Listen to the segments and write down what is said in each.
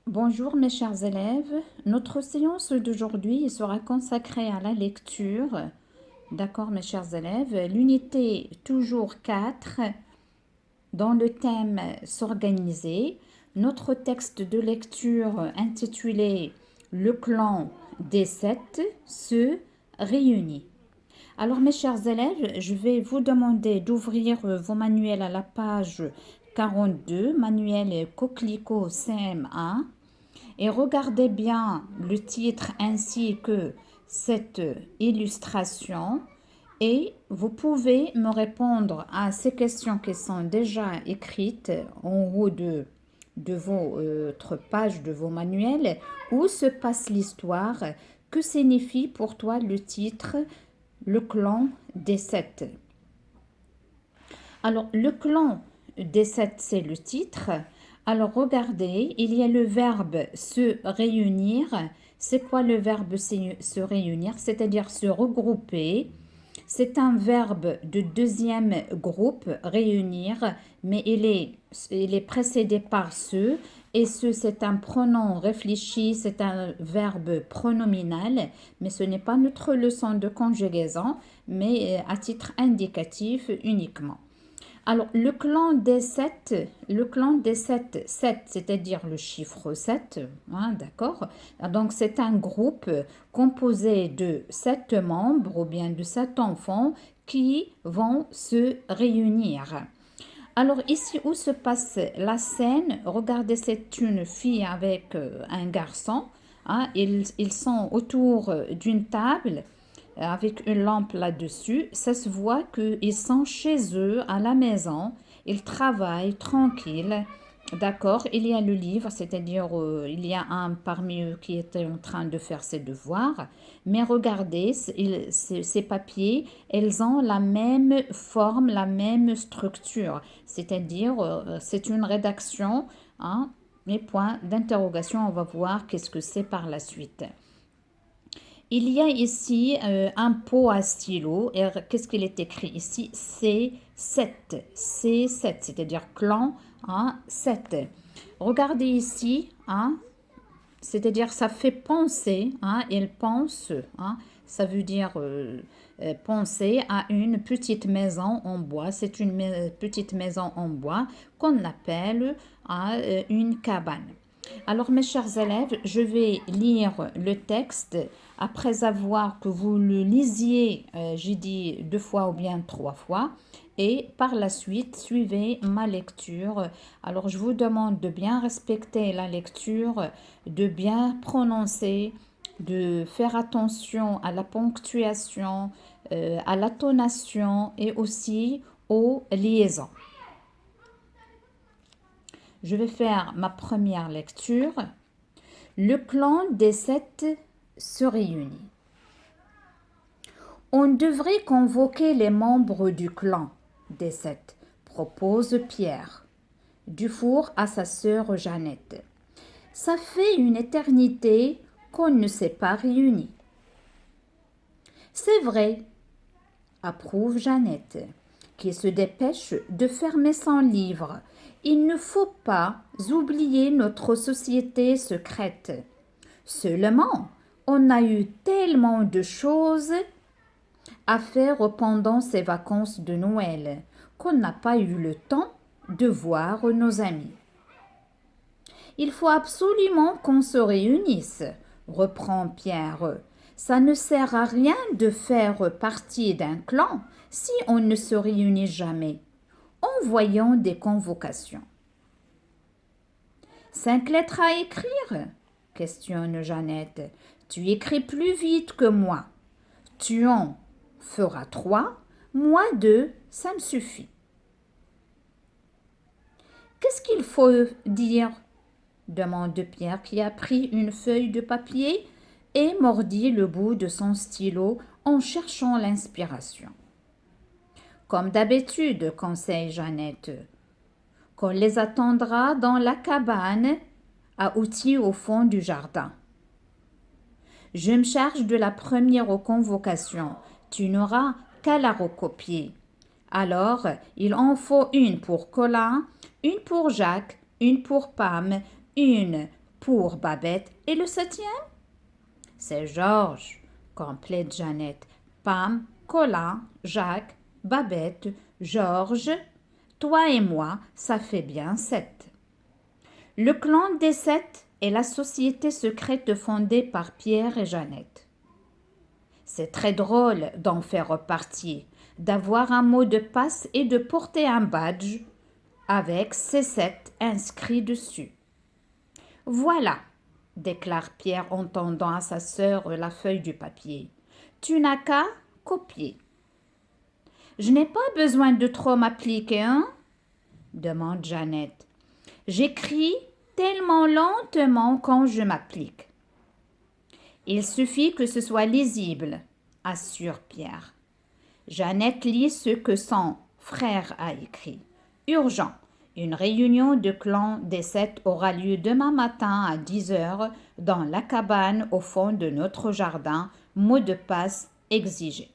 Bonjour mes chers élèves, notre séance d'aujourd'hui sera consacrée à la lecture. D'accord mes chers élèves, l'unité toujours 4 dans le thème s'organiser. Notre texte de lecture intitulé Le clan des sept se réunit. Alors mes chers élèves, je vais vous demander d'ouvrir vos manuels à la page 42, manuel Coquelicot CM1. Et regardez bien le titre ainsi que cette illustration et vous pouvez me répondre à ces questions qui sont déjà écrites en haut de votre page de vos manuels. Où se passe l'histoire? Que signifie pour toi le titre Le clan des sept? Alors, le clan des sept, c'est le titre. Alors, regardez, il y a le verbe se réunir. C'est quoi le verbe se réunir? C'est-à-dire se regrouper. C'est un verbe de deuxième groupe, réunir, mais il est précédé par ce. Et ce, c'est un pronom réfléchi, c'est un verbe pronominal, mais ce n'est pas notre leçon de conjugaison, mais à titre indicatif uniquement. Alors, le clan des sept, 7, c'est-à-dire le chiffre 7, hein, d'accord? Donc, c'est un groupe composé de 7 membres ou bien de 7 enfants qui vont se réunir. Alors, ici, où se passe la scène? Regardez, c'est une fille avec un garçon, hein. Ils sont autour d'une table avec une lampe là-dessus. Ça se voit qu'ils sont chez eux à la maison. Ils travaillent tranquilles. D'accord, il y a le livre, c'est-à-dire il y a un parmi eux qui était en train de faire ses devoirs. Mais regardez, ces papiers, ils ont la même forme, la même structure. C'est-à-dire, c'est une rédaction, hein, les points d'interrogation, on va voir qu'est-ce que c'est par la suite. Il y a ici un pot à stylo. Et qu'est-ce qu'il est écrit ici? C7. C7, c'est-à-dire clan, hein, 7. Regardez ici, hein, c'est-à-dire ça fait penser, hein, il pense, hein, ça veut dire penser à une petite maison en bois. C'est une petite maison en bois qu'on appelle hein, une cabane. Alors mes chers élèves, je vais lire le texte après avoir que vous le lisiez, j'ai dit 2 fois ou bien 3 fois, et par la suite, suivez ma lecture. Alors je vous demande de bien respecter la lecture, de bien prononcer, de faire attention à la ponctuation, à l'intonation et aussi aux liaisons. Je vais faire ma première lecture. Le clan des sept se réunit. On devrait convoquer les membres du clan des sept, propose Pierre, Dufour à sa sœur Jeannette. Ça fait une éternité qu'on ne s'est pas réunis. C'est vrai, approuve Jeannette, qui se dépêche de fermer son livre. Il ne faut pas oublier notre société secrète. Seulement, on a eu tellement de choses à faire pendant ces vacances de Noël qu'on n'a pas eu le temps de voir nos amis. Il faut absolument qu'on se réunisse, reprend Pierre. Ça ne sert à rien de faire partie d'un clan si on ne se réunit jamais. Envoyons des convocations. 5 lettres à écrire? Questionne Jeannette. Tu écris plus vite que moi. Tu en feras 3, moi 2, ça me suffit. Qu'est-ce qu'il faut dire? Demande Pierre qui a pris une feuille de papier et mordit le bout de son stylo en cherchant l'inspiration. Comme d'habitude, conseille Jeannette, qu'on les attendra dans la cabane à outils au fond du jardin. Je me charge de la première convocation. Tu n'auras qu'à la recopier. Alors, il en faut une pour Colin, une pour Jacques, une pour Pam, une pour Babette. Et le septième? C'est Georges, complète Jeannette. Pam, Colin, Jacques, Babette, Georges. Toi et moi, ça fait bien 7. Le clan des 7 est la société secrète fondée par Pierre et Jeannette. C'est très drôle d'en faire partie, d'avoir un mot de passe et de porter un badge avec ces 7 inscrits dessus. Voilà, déclare Pierre en tendant à sa sœur la feuille du papier. Tu n'as qu'à copier. Je n'ai pas besoin de trop m'appliquer, hein? Demande Jeannette. J'écris tellement lentement quand je m'applique. Il suffit que ce soit lisible, assure Pierre. Jeannette lit ce que son frère a écrit. Urgent. Une réunion de clan des 7 aura lieu demain matin à 10h dans la cabane au fond de notre jardin. Mot de passe exigé.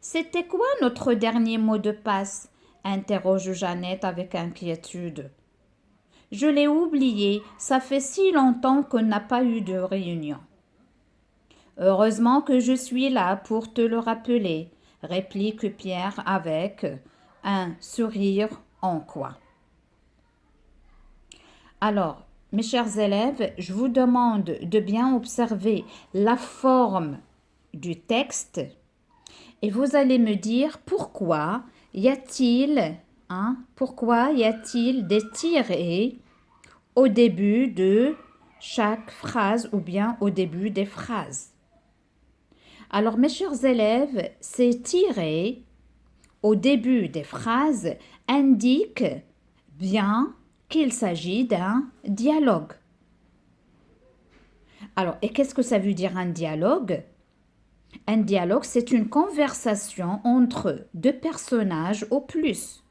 C'était quoi notre dernier mot de passe? Interroge Jeannette avec inquiétude. Je l'ai oublié, ça fait si longtemps qu'on n'a pas eu de réunion. Heureusement que je suis là pour te le rappeler, réplique Pierre avec un sourire en coin. Alors, mes chers élèves, je vous demande de bien observer la forme du texte et vous allez me dire pourquoi y a-t-il des tirets au début de chaque phrase ou bien au début des phrases. Alors, mes chers élèves, ces tirets au début des phrases indiquent bien qu'il s'agit d'un dialogue. Alors, et qu'est-ce que ça veut dire un dialogue? Un dialogue, c'est une conversation entre deux personnages au plus.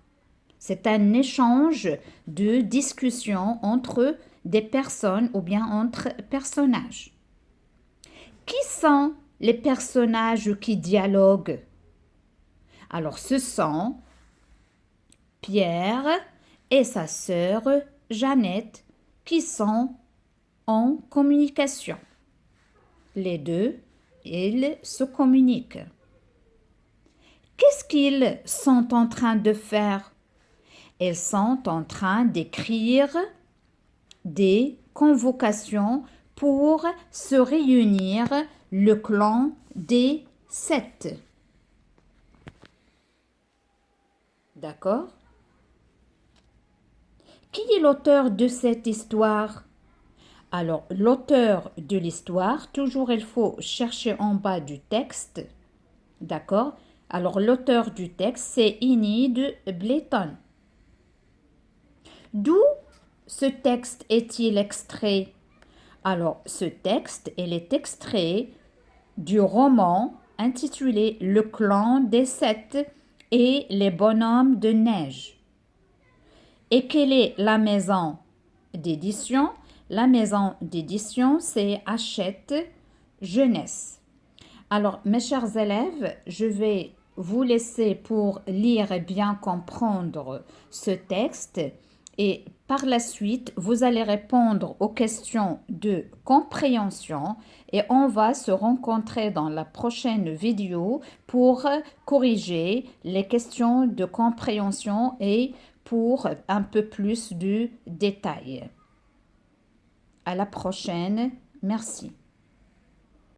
C'est un échange de discussion entre des personnes ou bien entre personnages. Qui sont les personnages qui dialoguent? Alors, ce sont Pierre et sa sœur Jeannette qui sont en communication. Les deux, ils se communiquent. Qu'est-ce qu'ils sont en train de faire? Ils sont en train d'écrire des convocations pour se réunir le clan des 7. D'accord? Qui est l'auteur de cette histoire? Alors, l'auteur de l'histoire, toujours il faut chercher en bas du texte. D'accord? Alors, l'auteur du texte, c'est Enid Blyton. D'où ce texte est-il extrait? Alors, ce texte, il est extrait du roman intitulé Le clan des 7 et les bonhommes de neige. Et quelle est la maison d'édition? La maison d'édition, c'est Hachette Jeunesse. Alors, mes chers élèves, je vais vous laisser pour lire et bien comprendre ce texte. Et par la suite, vous allez répondre aux questions de compréhension et on va se rencontrer dans la prochaine vidéo pour corriger les questions de compréhension et pour un peu plus de détails. À la prochaine. Merci.